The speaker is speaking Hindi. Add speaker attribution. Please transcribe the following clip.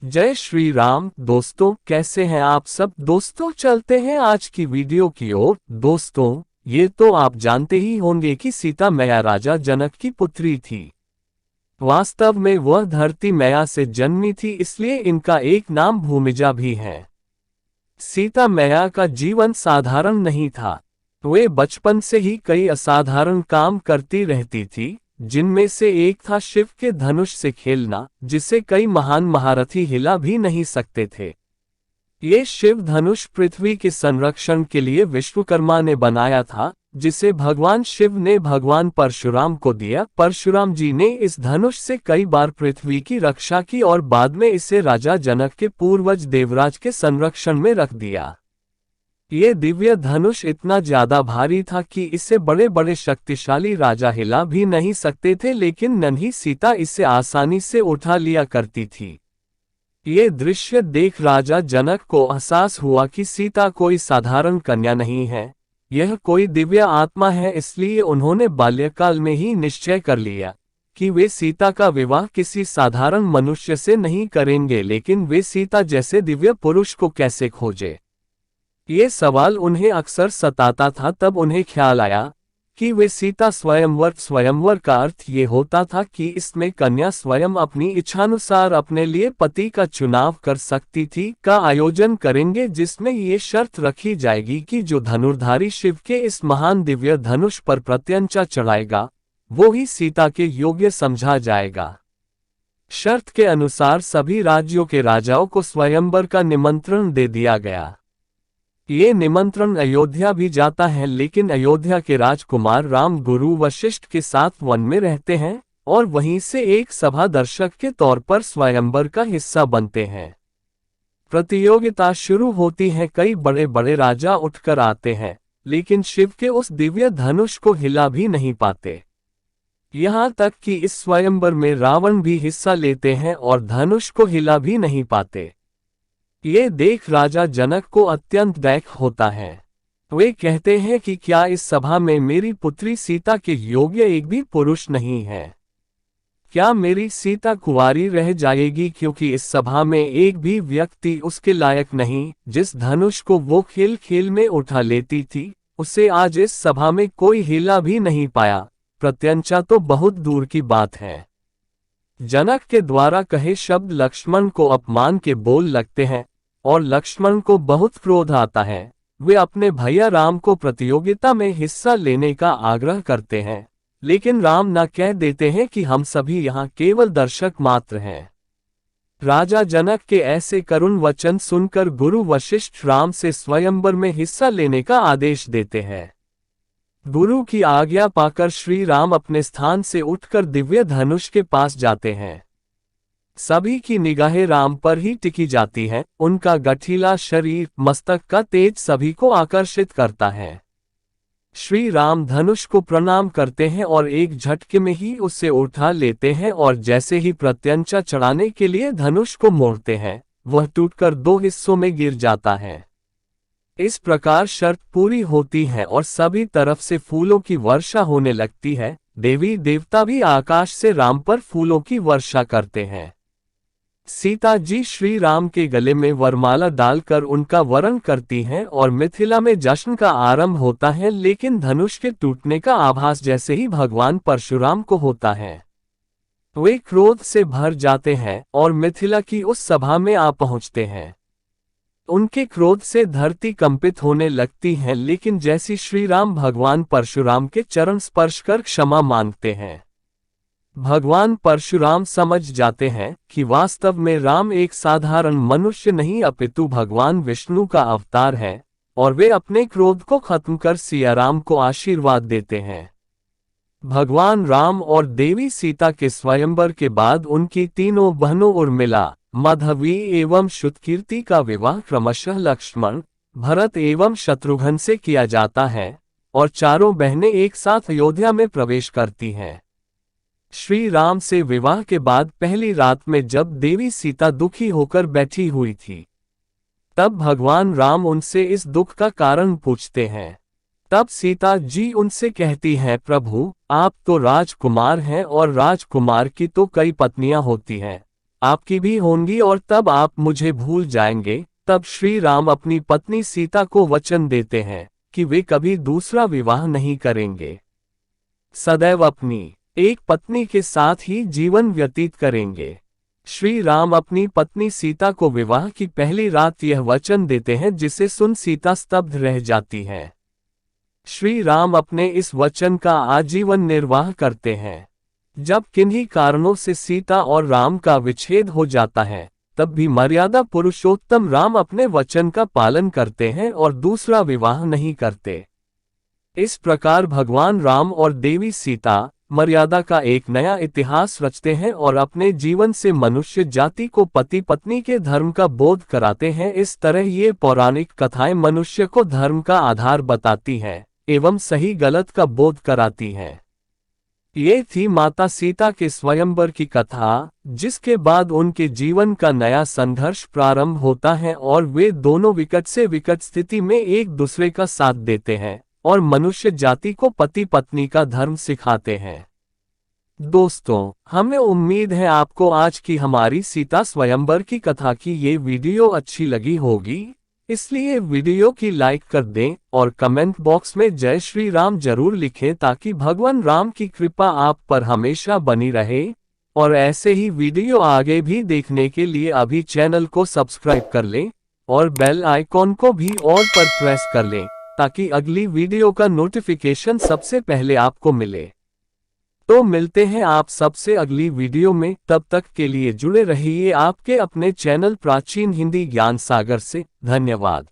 Speaker 1: जय श्री राम दोस्तों, कैसे हैं आप सब। दोस्तों चलते हैं आज की वीडियो की ओर। दोस्तों, ये तो आप जानते ही होंगे कि सीता मैया राजा जनक की पुत्री थी। वास्तव में वह धरती मैया से जन्मी थी, इसलिए इनका एक नाम भूमिजा भी है। सीता मैया का जीवन साधारण नहीं था। वे बचपन से ही कई असाधारण काम करती रहती थी, जिनमें से एक था शिव के धनुष से खेलना, जिसे कई महान महारथी हिला भी नहीं सकते थे। ये शिव धनुष पृथ्वी के संरक्षण के लिए विश्वकर्मा ने बनाया था, जिसे भगवान शिव ने भगवान परशुराम को दिया। परशुराम जी ने इस धनुष से कई बार पृथ्वी की रक्षा की और बाद में इसे राजा जनक के पूर्वज देवराज के संरक्षण में रख दिया। ये दिव्य धनुष इतना ज्यादा भारी था कि इसे बड़े बड़े शक्तिशाली राजा हिला भी नहीं सकते थे, लेकिन नन्ही सीता इसे आसानी से उठा लिया करती थी। ये दृश्य देख राजा जनक को एहसास हुआ कि सीता कोई साधारण कन्या नहीं है, यह कोई दिव्य आत्मा है। इसलिए उन्होंने बाल्यकाल में ही निश्चय कर लिया कि वे सीता का विवाह किसी साधारण मनुष्य से नहीं करेंगे, लेकिन वे सीता जैसे दिव्य पुरुष को कैसे खोजे। ये सवाल उन्हें अक्सर सताता था। तब उन्हें ख्याल आया कि वे सीता स्वयंवर। स्वयंवर का अर्थ ये होता था कि इसमें कन्या स्वयं अपनी इच्छानुसार अपने लिए पति का चुनाव कर सकती थी का आयोजन करेंगे, जिसमें ये शर्त रखी जाएगी कि जो धनुर्धारी शिव के इस महान दिव्य धनुष पर प्रत्यंचा चढ़ाएगा वो ही सीता के योग्य समझा जाएगा। शर्त के अनुसार सभी राज्यों के राजाओं को स्वयंवर का निमंत्रण दे दिया गया। ये निमंत्रण अयोध्या भी जाता है, लेकिन अयोध्या के राजकुमार राम गुरु वशिष्ठ के साथ वन में रहते हैं और वहीं से एक सभा दर्शक के तौर पर स्वयंवर का हिस्सा बनते हैं। प्रतियोगिता शुरू होती है। कई बड़े बड़े राजा उठकर आते हैं, लेकिन शिव के उस दिव्य धनुष को हिला भी नहीं पाते। यहाँ तक कि इस स्वयंवर में रावण भी हिस्सा लेते हैं और धनुष को हिला भी नहीं पाते। ये देख राजा जनक को अत्यंत दुख होता है। वे कहते हैं कि क्या इस सभा में मेरी पुत्री सीता के योग्य एक भी पुरुष नहीं है? क्या मेरी सीता कुंवारी रह जाएगी क्योंकि इस सभा में एक भी व्यक्ति उसके लायक नहीं? जिस धनुष को वो खेल खेल में उठा लेती थी, उसे आज इस सभा में कोई हिला भी नहीं पाया। प्रत्यंचा तो बहुत दूर की बात है। जनक के द्वारा कहे शब्द लक्ष्मण को अपमान के बोल लगते हैं और लक्ष्मण को बहुत क्रोध आता है। वे अपने भैया राम को प्रतियोगिता में हिस्सा लेने का आग्रह करते हैं, लेकिन राम न कह देते हैं कि हम सभी यहाँ केवल दर्शक मात्र हैं। राजा जनक के ऐसे करुण वचन सुनकर गुरु वशिष्ठ राम से स्वयंवर में हिस्सा लेने का आदेश देते हैं। गुरु की आज्ञा पाकर श्री राम अपने स्थान से उठकर दिव्य धनुष के पास जाते हैं। सभी की निगाहें राम पर ही टिकी जाती हैं। उनका गठीला शरीर, मस्तक का तेज सभी को आकर्षित करता है। श्री राम धनुष को प्रणाम करते हैं और एक झटके में ही उसे उठा लेते हैं और जैसे ही प्रत्यंचा चढ़ाने के लिए धनुष को मोड़ते हैं, वह टूटकर दो हिस्सों में गिर जाता है। इस प्रकार शर्त पूरी होती है और सभी तरफ से फूलों की वर्षा होने लगती है। देवी देवता भी आकाश से राम पर फूलों की वर्षा करते हैं। सीता जी श्री राम के गले में वरमाला डालकर उनका वरण करती हैं और मिथिला में जश्न का आरंभ होता है। लेकिन धनुष के टूटने का आभास जैसे ही भगवान परशुराम को होता है, वे क्रोध से भर जाते हैं और मिथिला की उस सभा में आ पहुंचते हैं। उनके क्रोध से धरती कंपित होने लगती है, लेकिन जैसी श्री राम भगवान परशुराम के चरण स्पर्श कर क्षमा मांगते हैं, भगवान परशुराम समझ जाते हैं कि वास्तव में राम एक साधारण मनुष्य नहीं अपितु भगवान विष्णु का अवतार है, और वे अपने क्रोध को खत्म कर सिया राम को आशीर्वाद देते हैं। भगवान राम और देवी सीता के स्वयंवर के बाद उनकी तीनों बहनों उर्मिला, माधवी एवं श्रुतकीर्ति का विवाह क्रमशः लक्ष्मण, भरत एवं शत्रुघ्न से किया जाता है और चारों बहनें एक साथ अयोध्या में प्रवेश करती हैं। श्री राम से विवाह के बाद पहली रात में जब देवी सीता दुखी होकर बैठी हुई थी, तब भगवान राम उनसे इस दुख का कारण पूछते हैं। तब सीता जी उनसे कहती हैं, प्रभु, आप तो राजकुमार हैं और राजकुमार की तो कई पत्नियां होती हैं, आपकी भी होंगी और तब आप मुझे भूल जाएंगे। तब श्री राम अपनी पत्नी सीता को वचन देते हैं कि वे कभी दूसरा विवाह नहीं करेंगे, सदैव अपनी एक पत्नी के साथ ही जीवन व्यतीत करेंगे। श्री राम अपनी पत्नी सीता को विवाह की पहली रात यह वचन देते हैं, जिसे सुन सीता स्तब्ध रह जाती है। श्री राम अपने इस वचन का आजीवन निर्वाह करते हैं। जब किन्हीं कारणों से सीता और राम का विच्छेद हो जाता है, तब भी मर्यादा पुरुषोत्तम राम अपने वचन का पालन करते हैं और दूसरा विवाह नहीं करते। इस प्रकार भगवान राम और देवी सीता मर्यादा का एक नया इतिहास रचते हैं और अपने जीवन से मनुष्य जाति को पति पत्नी के धर्म का बोध कराते हैं। इस तरह ये पौराणिक कथाएं मनुष्य को धर्म का आधार बताती हैं एवं सही गलत का बोध कराती हैं। ये थी माता सीता के स्वयंवर की कथा, जिसके बाद उनके जीवन का नया संघर्ष प्रारंभ होता है और वे दोनों विकट से विकट स्थिति में एक दूसरे का साथ देते हैं और मनुष्य जाति को पति पत्नी का धर्म सिखाते हैं। दोस्तों, हमें उम्मीद है आपको आज की हमारी सीता स्वयंवर की कथा की ये वीडियो अच्छी लगी होगी, इसलिए वीडियो की लाइक कर दें और कमेंट बॉक्स में जय श्री राम जरूर लिखें ताकि भगवान राम की कृपा आप पर हमेशा बनी रहे। और ऐसे ही वीडियो आगे भी देखने के लिए अभी चैनल को सब्सक्राइब कर लें और बेल आइकॉन को भी ऑल पर प्रेस कर लें ताकि अगली वीडियो का नोटिफिकेशन सबसे पहले आपको मिले। तो मिलते हैं आप सबसे अगली वीडियो में, तब तक के लिए जुड़े रहिए आपके अपने चैनल प्राचीन हिंदी ज्ञान सागर से। धन्यवाद।